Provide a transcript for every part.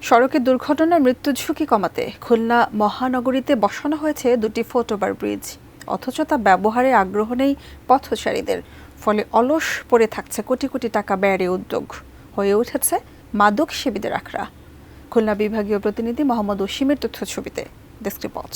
সড়কে দুর্ঘটনার মৃত্যু ঝুঁকি কমাতে খুলনা মহানগরীতে বসানো হয়েছে দুটি ফুটওভার ব্রিজ, অথচ তা ব্যবহারে আগ্রহ নেই পথচারীদের। ফলে অলস পড়ে থাকছে কোটি কোটি টাকা ব্যয়ের উদ্যোগ, হয়ে উঠেছে মাদক সেবীদের আখড়া। খুলনা বিভাগীয় প্রতিনিধি মোহাম্মদ ওসিমের তথ্যছবিতে ডেস্ক রিপোর্ট।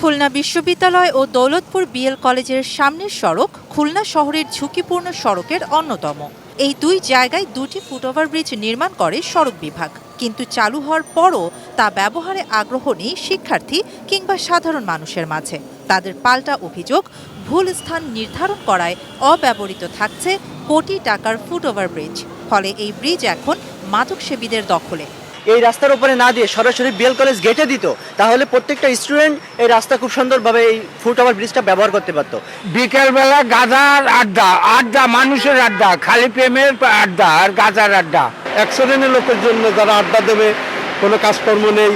খুলনা বিশ্ববিদ্যালয় ও দৌলতপুর বিএল কলেজের সামনের সড়ক খুলনা শহরের ঝুঁকিপূর্ণ সড়কের অন্যতম। এই দুই জায়গায় দুটি ফুটওভার ব্রিজ নির্মাণ করে সড়ক বিভাগ, কিন্তু চালু হওয়ার পরও তা ব্যবহারে আগ্রহ নেই শিক্ষার্থী কিংবা সাধারণ মানুষের মাঝে। তাদের পাল্টা অভিযোগ, ভুল স্থান নির্ধারণ করায় অব্যবহৃত থাকছে কোটি টাকার ফুটওভার ব্রিজ। ফলে এই ব্রিজ এখন মাদক সেবীদের দখলে। এই রাস্তার উপরে না দিয়ে সরাসরি বিএল কলেজ গেটে দিত, তাহলে প্রত্যেকটা স্টুডেন্ট এই রাস্তা খুব সুন্দরভাবে এই ফুটওভার ব্রিজটা ব্যবহার করতে পারতো। বিকেলবেলা গাঁজার আড্ডা মানুষের আড্ডা, খালি প্রেমের আড্ডা আর গাঁজার আড্ডা। 100 দিনের লোকের জন্য যারা আড্ডা দেবে, কোনো কাজকর্ম নেই,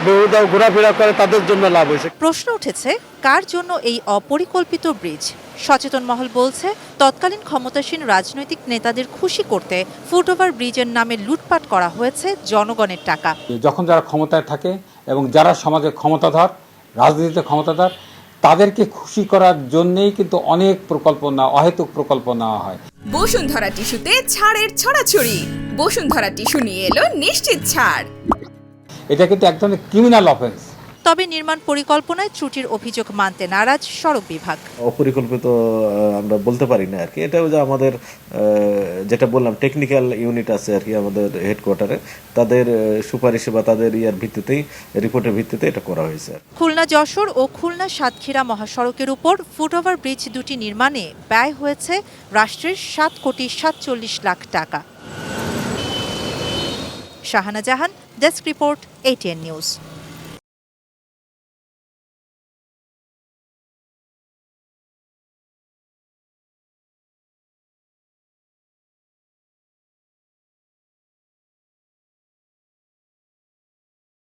বহুদা ঘোরাফেরা করে, তাদের জন্য লাভ হয়েছে। প্রশ্ন উঠেছে, কার জন্য এই অপরিকল্পিত ব্রিজ? সচেতন মহল বলছে, তৎকালীন ক্ষমতাসীন রাজনৈতিক নেতাদের খুশি করতে ফুটওভার ব্রিজের নামে লুটপাট করা হয়েছে জনগণের টাকা। যখন যারা ক্ষমতায় থাকে এবং যারা সমাজে ক্ষমতাধর, রাজনীতিতে ক্ষমতাধর, তাদেরকে খুশি করার জন্যই কিন্তু অনেক অহেতুক প্রকল্প নেওয়া হয়। বসুন্ধরা টিস্যুতে ছাড়ের ছড়াছড়ি। বসুন্ধরা টিস্যু নিয়ে এলো নিশ্চিত ছাড়। এটা কিন্তু এক ধরনের ক্রিমিনাল অফেন্স। তবে নির্মাণ পরিকল্পনায় ত্রুটির অভিযোগ মানতে নারাজ সড়ক বিভাগ। অপরিকল্পিত আমরা বলতে পারি না আর কি। এটাও যে আমাদের যেটা বললাম টেকনিক্যাল ইউনিট আছে আর কি আমাদের হেডকোয়ার্টারে, তাদের সুপারিশে বা তাদের ভিত্তিতেই, রিপোর্টের ভিত্তিতে এটা করা হয়েছে। খুলনা যশোর ও খুলনা সাতক্ষীরা মহাসড়কের উপর ফুটওভার ব্রিজ দুটি নির্মাণে ব্যয় হয়েছে রাষ্ট্রের 7,47,00,000 টাকা। শাহানা জাহান, ডেস্ক রিপোর্ট, ATN নিউজ।